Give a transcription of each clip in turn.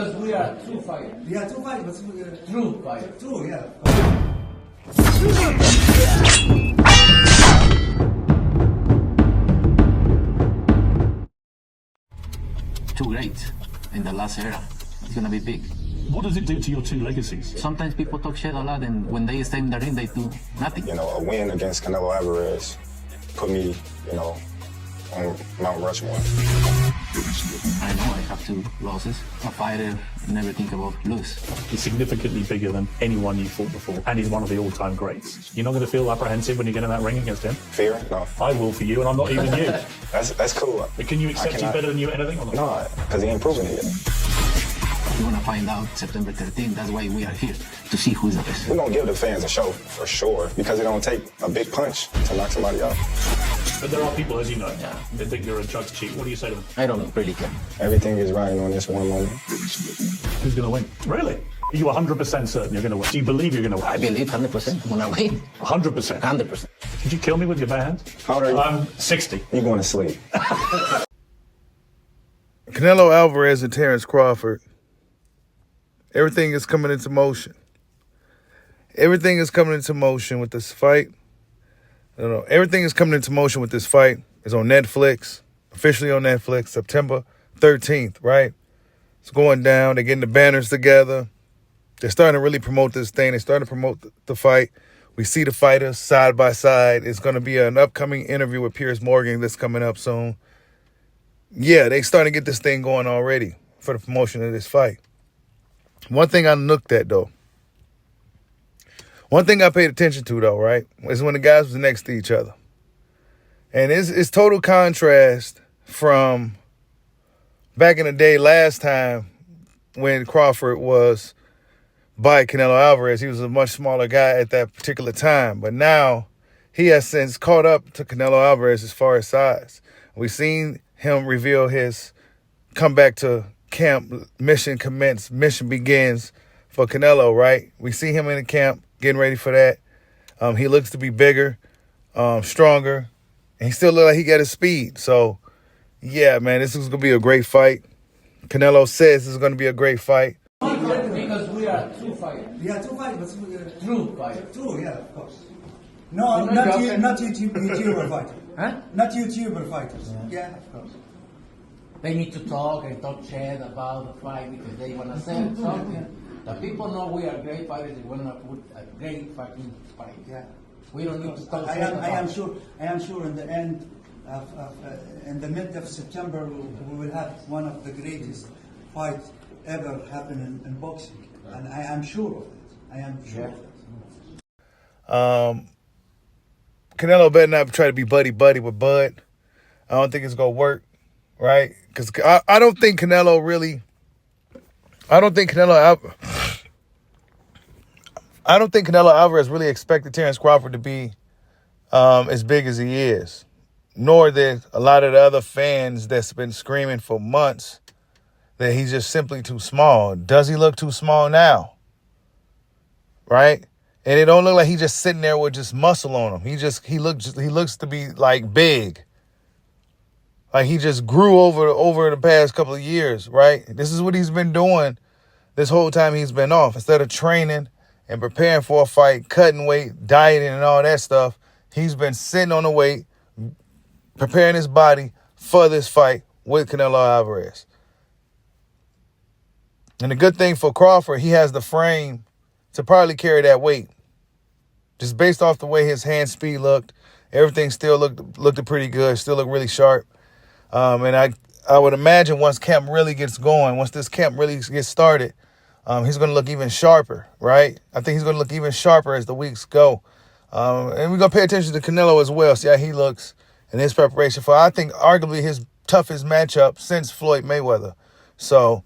Because we are true fighters. Yeah, two fighters, but True fighters. true, yeah. Too great in the last era. It's gonna be big. What does it do to your two legacies? Sometimes people talk shit a lot, and when they stay in the ring, they do nothing. You know, a win against Canelo Alvarez put me, you know, on Mount Rushmore. I know I have two losses. A fighter never think about lose. He's significantly bigger than anyone you fought before, and he's one of the all-time greats. You're not going to feel apprehensive when you get in that ring against him? Fear? No. I will for you, and I'm not even you. That's cool. But can you accept he's better than you at anything or not? No, because he ain't proven it yet. You want to find out September 13th. That's why we are here, to see who's the best. We're going to give the fans a show, for sure, because it don't take a big punch to knock somebody out. But there are people, as you know, they think you're a judge cheat. What do you say to them? I don't really care. Everything is riding on this one moment. Who's going to win? Really? Are you 100% certain you're going to win? Do you believe you're going to win? I believe 100% when I win. 100%? 100%. Did you kill me with your bare hands? How old are you? I'm 60. You're going to sleep. Canelo Alvarez and Terence Crawford. Everything is coming into motion. Everything is coming into motion with this fight. Everything is coming into motion with this fight. It's on Netflix, officially on Netflix, September 13th, right? It's going down. They're getting the banners together. They're starting to really promote this thing. They're starting to promote the fight. We see the fighters side by side. It's going to be an upcoming interview with Piers Morgan that's coming up soon. Yeah, they starting to get this thing going already for the promotion of this fight. One thing I looked at, though, one thing I paid attention to, though, right, is when the guys was next to each other. And it's total contrast from back in the day last time when Crawford was by Canelo Alvarez. He was a much smaller guy at that particular time. But now he has since caught up to Canelo Alvarez as far as size. We've seen him reveal his comeback to camp, mission begins for Canelo, right? We see him in the camp getting ready for that. He looks to be bigger, stronger, and he still looks like he got his speed. So, yeah, man, this is going to be a great fight. Canelo says this is going to be a great fight. Because we are true fighters. Yeah, two fighters, but True fighters. true, yeah, of course. No, not YouTuber fighters. Huh? Not YouTuber fighters. Yeah, of course. They need to talk and talk shit about the fight because they want to say something. The people know we are great fighters. They want to put a great fucking fight. Yeah. We don't need to talk I shit about am sure. I am sure. In the end, in the mid of September, we will have one of the greatest fights ever happen in boxing, and I am sure of it. I am sure of it. Canelo better not try to be buddy with Bud. I don't think it's gonna work, right? Because I don't think Canelo really. I don't think Canelo Alvarez really expected Terence Crawford to be as big as he is. Nor did a lot of the other fans that's been screaming for months that he's just simply too small. Does he look too small now? Right? And it don't look like he's just sitting there with just muscle on him. He looks to be like big. Like he just grew over the past couple of years, right? This is what he's been doing this whole time he's been off. Instead of training and preparing for a fight, cutting weight, dieting and all that stuff, he's been sitting on the weight, preparing his body for this fight with Canelo Alvarez. And the good thing for Crawford, he has the frame to probably carry that weight. Just based off the way his hand speed looked, everything still looked pretty good, still looked really sharp. And I would imagine once camp really gets going, once this camp really gets started, he's going to look even sharper, right? I think he's going to look even sharper as the weeks go. And we're going to pay attention to Canelo as well, see how he looks in his preparation for, I think, arguably his toughest matchup since Floyd Mayweather. So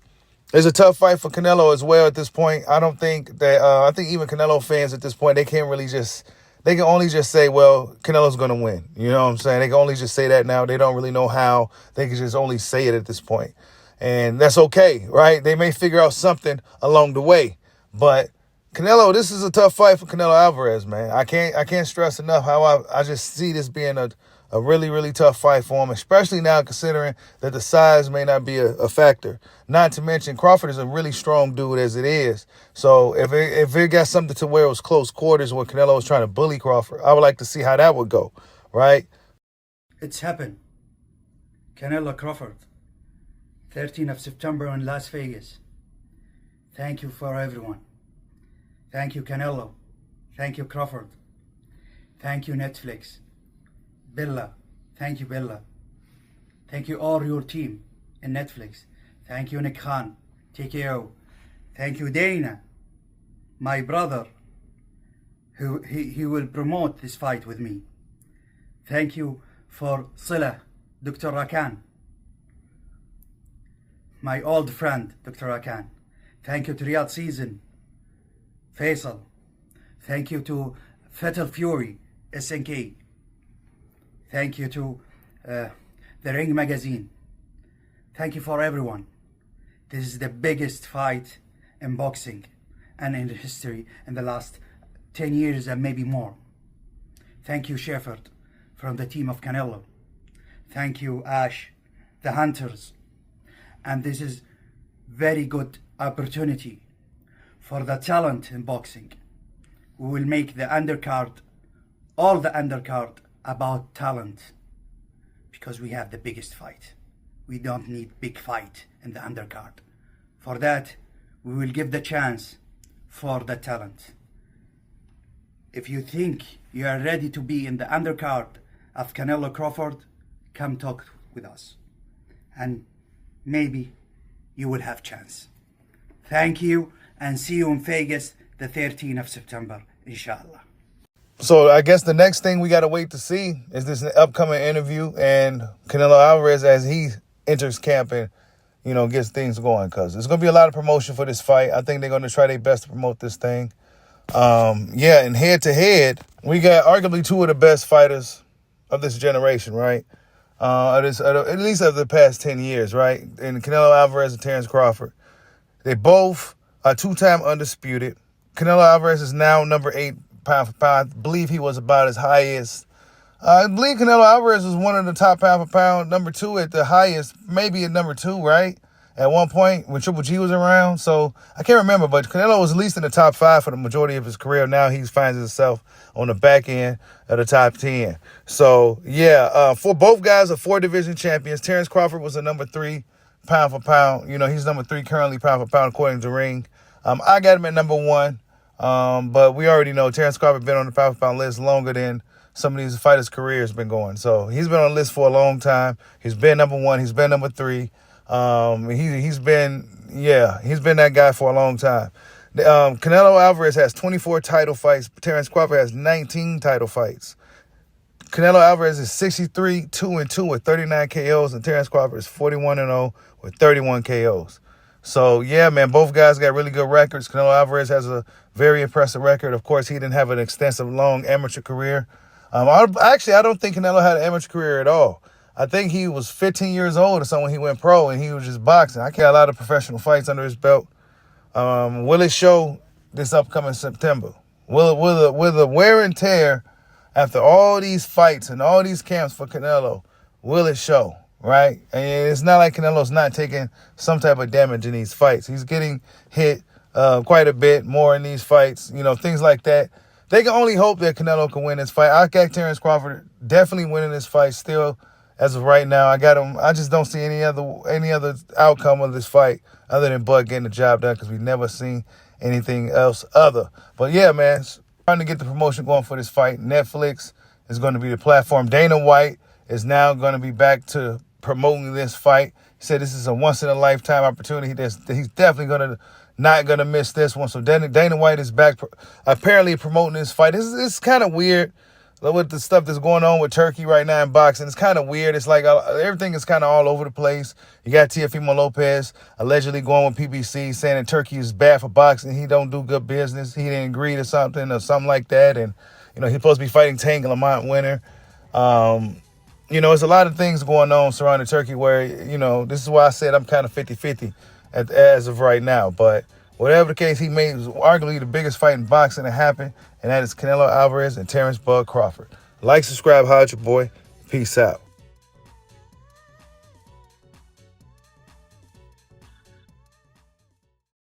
it's a tough fight for Canelo as well at this point. I don't think that, I think even Canelo fans at this point, they can only just say, well, Canelo's going to win. You know what I'm saying? They can only just say that now. They don't really know how. They can just only say it at this point. And that's okay, right? They may figure out something along the way. But Canelo, this is a tough fight for Canelo Alvarez, man. I can't stress enough how I just see this being a really, really tough fight for him, especially now considering that the size may not be a factor. Not to mention, Crawford is a really strong dude as it is. So if it got something to where it was close quarters where Canelo was trying to bully Crawford, I would like to see how that would go, right? It's happened. Canelo Crawford, 13th of September in Las Vegas. Thank you for everyone. Thank you, Canelo. Thank you, Crawford. Thank you, Netflix. Bella. Thank you, Bella. Thank you, all your team in Netflix. Thank you, Nick Khan, TKO. Thank you, Dana, my brother, who he will promote this fight with me. Thank you for Sila, Dr. Rakan, my old friend, Dr. Rakan. Thank you to Riyadh Season, Faisal. Thank you to Fatal Fury, SNK. Thank you to The Ring Magazine. Thank you for everyone. This is the biggest fight in boxing and in history in the last 10 years and maybe more. Thank you, Shepard, from the team of Canelo. Thank you, Ash, the Hunters. And this is very good opportunity for the talent in boxing. We will make the undercard, all the undercard, about talent, because we have the biggest fight. We don't need big fight in the undercard. For that, we will give the chance for the talent. If you think you are ready to be in the undercard of Canelo Crawford, come talk with us. And maybe you will have chance. Thank you, and see you in Vegas the 13th of September, inshallah. So I guess the next thing we got to wait to see is this upcoming interview and Canelo Alvarez as he enters camp and, you know, gets things going, because there's going to be a lot of promotion for this fight. I think they're going to try their best to promote this thing. Yeah, and head-to-head, we got arguably two of the best fighters of this generation, right? At least of the past 10 years, right? And Canelo Alvarez and Terence Crawford. They both are two-time undisputed. Canelo Alvarez is now number 8 pound for pound. I believe he was about his highest. I believe Canelo Alvarez was one of the top pound for pound, number 2 at the highest, maybe at number 2, right? At one point when Triple G was around. So I can't remember, but Canelo was at least in the top 5 for the majority of his career. Now he finds himself on the back end of the top 10. So yeah, for both guys are 4 division champions. Terence Crawford was a number 3 pound for pound. You know, he's number 3 currently pound for pound according to Ring. I got him at number 1. But we already know Terence Crawford been on the pound for pound list longer than some of these fighters' careers been going. So he's been on the list for a long time. He's been number 1. He's been number 3. He's been that guy for a long time. Canelo Alvarez has 24 title fights. Terence Crawford has 19 title fights. Canelo Alvarez is 63-2-2 with 39 KOs, and Terence Crawford is 41-0 with 31 KOs. So, yeah, man, both guys got really good records. Canelo Alvarez has a very impressive record. Of course, he didn't have an extensive, long amateur career. I don't think Canelo had an amateur career at all. I think he was 15 years old or something when he went pro, and he was just boxing. I got a lot of professional fights under his belt. Will it show this upcoming September? Will the wear and tear after all these fights and all these camps for Canelo, will it show, right? And it's not like Canelo's not taking some type of damage in these fights. He's getting hit quite a bit more in these fights, you know, things like that. They can only hope that Canelo can win this fight. I got Terence Crawford definitely winning this fight still as of right now. I got him. I just don't see any other outcome of this fight other than Bud getting the job done, because we've never seen anything else other. But yeah, man, trying to get the promotion going for this fight. Netflix is going to be the platform. Dana White is now going to be back to promoting this fight. He said this is a once-in-a-lifetime opportunity. He's definitely not going to miss this one. So Dana White is back apparently promoting this fight. It's kind of weird with the stuff that's going on with Turkey right now in boxing. It's kind of weird. It's like everything is kind of all over the place. You got Teofimo Lopez allegedly going with PBC saying that Turkey is bad for boxing. He don't do good business. He didn't agree to something or something like that. And, you know, he's supposed to be fighting Tank Lamont Winter. You know, there's a lot of things going on surrounding Turkey where, you know, this is why I said I'm kind of 50-50 as of right now. But whatever the case, he made arguably the biggest fight in boxing to happen, and that is Canelo Alvarez and Terence Bud Crawford. Like, subscribe, holler at your boy. Peace out.